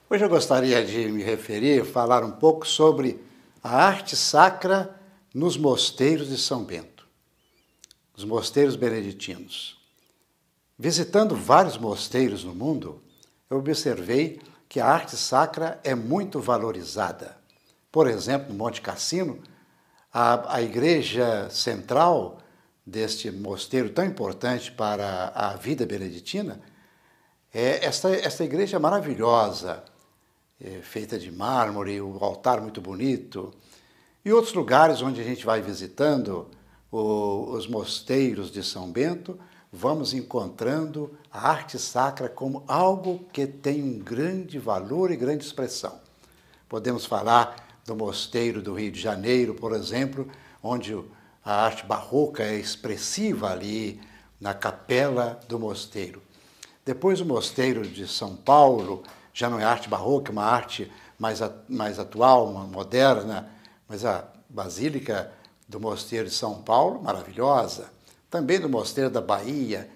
Hoje eu gostaria de me referir, falar um pouco sobre a arte sacra nos mosteiros de São Bento, os mosteiros beneditinos. Visitando vários mosteiros no mundo, eu observei que a arte sacra é muito valorizada. Por exemplo, no Monte Cassino, a igreja central deste mosteiro tão importante para a vida beneditina é esta igreja maravilhosa, feita de mármore, o altar muito bonito. E outros lugares onde a gente vai visitando os mosteiros de São Bento, vamos encontrando a arte sacra como algo que tem um grande valor e grande expressão. Podemos falar do mosteiro do Rio de Janeiro, por exemplo, onde a arte barroca é expressiva ali na capela do mosteiro. Depois o mosteiro de São Paulo, já não é arte barroca, é uma arte mais atual, uma moderna, mas a Basílica do Mosteiro de São Paulo, maravilhosa. Também do Mosteiro da Bahia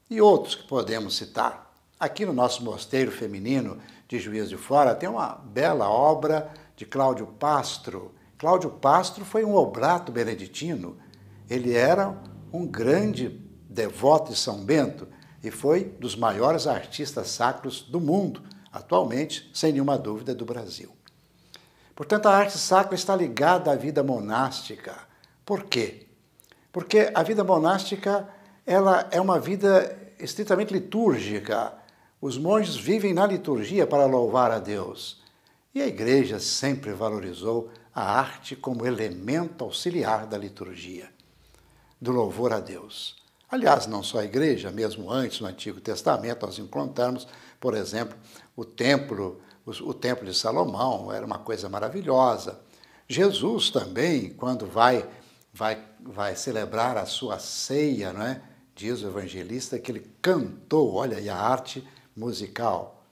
e outros que podemos citar. Aqui no nosso mosteiro feminino de Juiz de Fora tem uma bela obra de Cláudio Pastro. Cláudio Pastro foi um oblato beneditino. Ele era um grande devoto de São Bento e foi dos maiores artistas sacros do mundo, atualmente, sem nenhuma dúvida, do Brasil. Portanto, a arte sacra está ligada à vida monástica. Por quê? Porque a vida monástica ela é uma vida estritamente litúrgica. Os monges vivem na liturgia para louvar a Deus. E a igreja sempre valorizou a arte como elemento auxiliar da liturgia, do louvor a Deus. Aliás, não só a igreja, mesmo antes, no Antigo Testamento, nós encontramos, por exemplo, o templo de Salomão, era uma coisa maravilhosa. Jesus também, quando vai celebrar a sua ceia, não é? Diz o evangelista que ele cantou, olha aí a arte musical.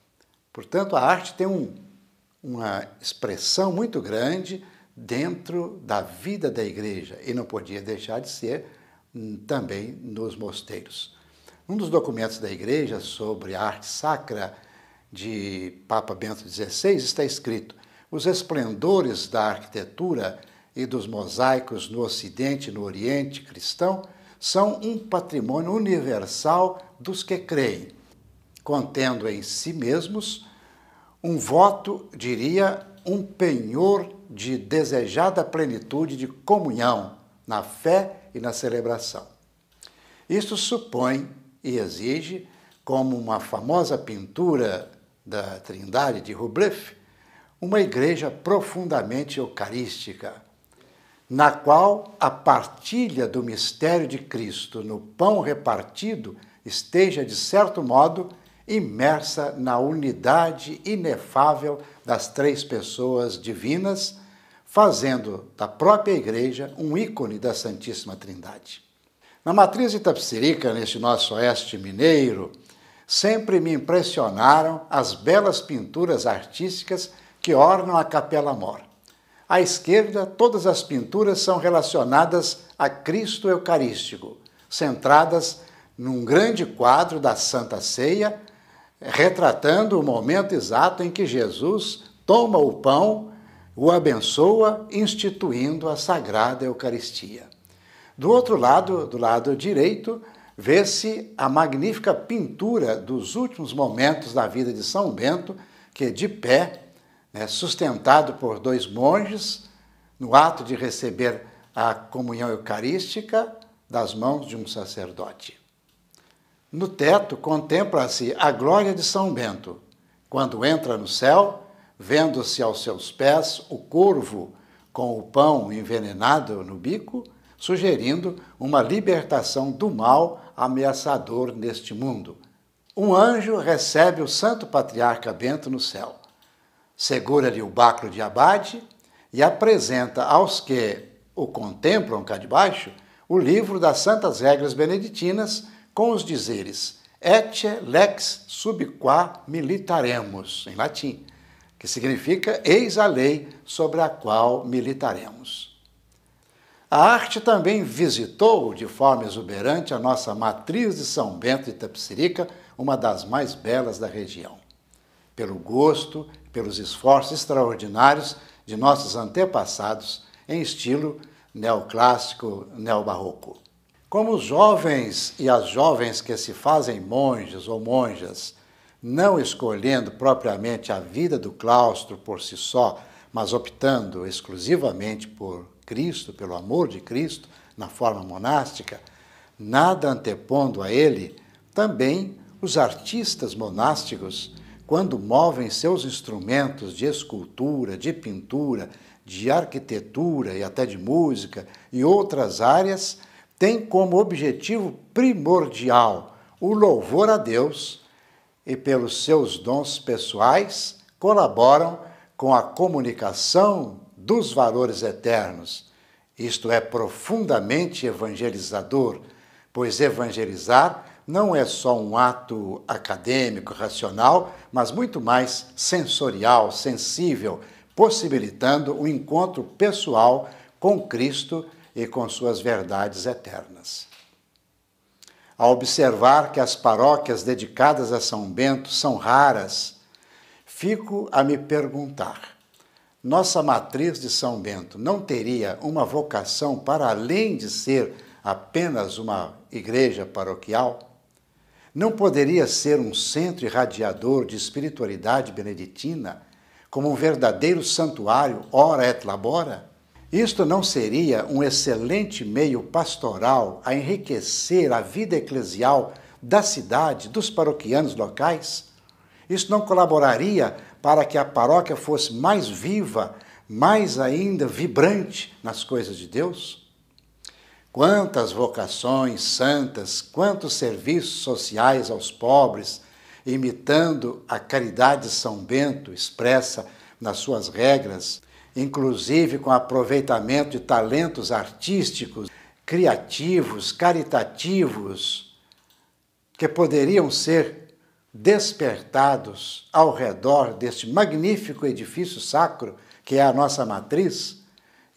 Portanto, a arte tem uma expressão muito grande dentro da vida da igreja e não podia deixar de ser também nos mosteiros. Um dos documentos da igreja sobre a arte sacra de Papa Bento XVI está escrito: os esplendores da arquitetura e dos mosaicos no Ocidente e no Oriente cristão são um patrimônio universal dos que creem, contendo em si mesmos um voto, diria, um penhor de desejada plenitude de comunhão na fé e na celebração. Isso supõe e exige, como uma famosa pintura da Trindade de Rublev, uma igreja profundamente eucarística, na qual a partilha do mistério de Cristo no pão repartido esteja, de certo modo, imersa na unidade inefável das três pessoas divinas, fazendo da própria igreja um ícone da Santíssima Trindade. Na matriz de Itapecerica, neste nosso oeste mineiro, sempre me impressionaram as belas pinturas artísticas que ornam a Capela Mor. À esquerda, todas as pinturas são relacionadas a Cristo Eucarístico, centradas num grande quadro da Santa Ceia, retratando o momento exato em que Jesus toma o pão, o abençoa, instituindo a Sagrada Eucaristia. Do outro lado, do lado direito, vê-se a magnífica pintura dos últimos momentos da vida de São Bento, que de pé, sustentado por dois monges, no ato de receber a comunhão eucarística das mãos de um sacerdote. No teto contempla-se a glória de São Bento, quando entra no céu, vendo-se aos seus pés o corvo com o pão envenenado no bico, sugerindo uma libertação do mal ameaçador neste mundo. Um anjo recebe o Santo Patriarca Bento no céu, segura-lhe o báculo de abade e apresenta aos que o contemplam cá de baixo o livro das Santas Regras Beneditinas com os dizeres Ecce lex sub qua militaremus, em latim, que significa eis a lei sobre a qual militaremos. A arte também visitou de forma exuberante a nossa matriz de São Bento de Itapecerica, uma das mais belas da região. pelo gosto, pelos esforços extraordinários de nossos antepassados em estilo neoclássico, neobarroco. Como os jovens e as jovens que se fazem monges ou monjas, não escolhendo propriamente a vida do claustro por si só, mas optando exclusivamente por Cristo, pelo amor de Cristo, na forma monástica, nada antepondo a ele, também os artistas monásticos, quando movem seus instrumentos de escultura, de pintura, de arquitetura e até de música e outras áreas, têm como objetivo primordial o louvor a Deus e, pelos seus dons pessoais, colaboram com a comunicação dos valores eternos. Isto é profundamente evangelizador, pois evangelizar não é só um ato acadêmico, racional, mas muito mais sensorial, sensível, possibilitando um encontro pessoal com Cristo e com suas verdades eternas. Ao observar que as paróquias dedicadas a São Bento são raras, fico a me perguntar: nossa matriz de São Bento não teria uma vocação para além de ser apenas uma igreja paroquial? Não poderia ser um centro irradiador de espiritualidade beneditina, como um verdadeiro santuário ora et labora? Isto não seria um excelente meio pastoral a enriquecer a vida eclesial da cidade, dos paroquianos locais? Isso não colaboraria para que a paróquia fosse mais viva, mais ainda vibrante nas coisas de Deus? Quantas vocações santas, quantos serviços sociais aos pobres, imitando a caridade de São Bento expressa nas suas regras, inclusive com aproveitamento de talentos artísticos, criativos, caritativos, que poderiam ser despertados ao redor deste magnífico edifício sacro que é a nossa matriz,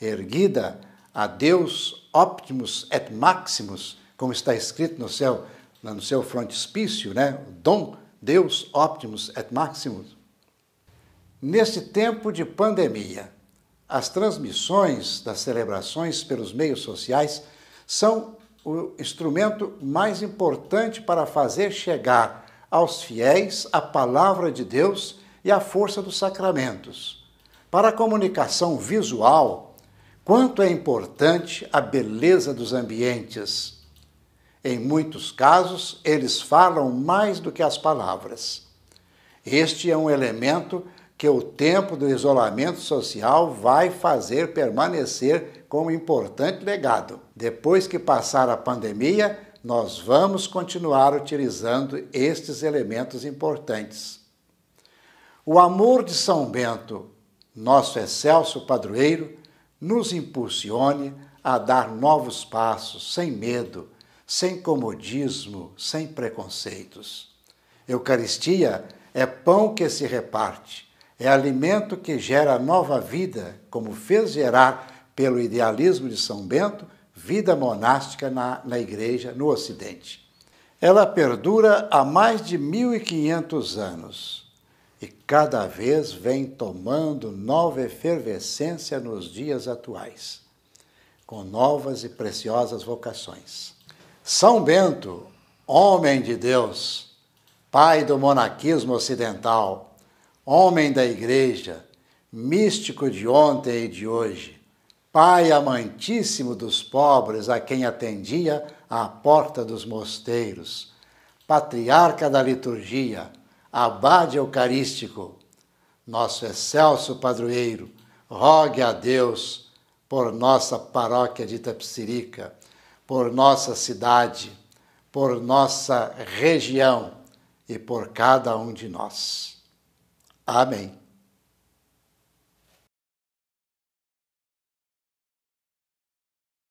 erguida a Deus Optimus et Maximus, como está escrito no seu frontispício, né? Dom Deus Optimus et Maximus. Neste tempo de pandemia, as transmissões das celebrações pelos meios sociais são o instrumento mais importante para fazer chegar aos fiéis a palavra de Deus e a força dos sacramentos. Para a comunicação visual, quanto é importante a beleza dos ambientes. Em muitos casos, eles falam mais do que as palavras. Este é um elemento que o tempo do isolamento social vai fazer permanecer como importante legado. Depois que passar a pandemia, nós vamos continuar utilizando estes elementos importantes. O amor de São Bento, nosso excelso padroeiro, nos impulsione a dar novos passos, sem medo, sem comodismo, sem preconceitos. Eucaristia é pão que se reparte, é alimento que gera nova vida, como fez gerar, pelo idealismo de São Bento, vida monástica na Igreja no Ocidente. Ela perdura há mais de 1500 anos. E cada vez vem tomando nova efervescência nos dias atuais, com novas e preciosas vocações. São Bento, homem de Deus, pai do monaquismo ocidental, homem da Igreja, místico de ontem e de hoje, pai amantíssimo dos pobres a quem atendia à porta dos mosteiros, patriarca da liturgia, abade eucarístico, nosso excelso padroeiro, rogue a Deus por nossa paróquia de Itapecerica, por nossa cidade, por nossa região e por cada um de nós. Amém.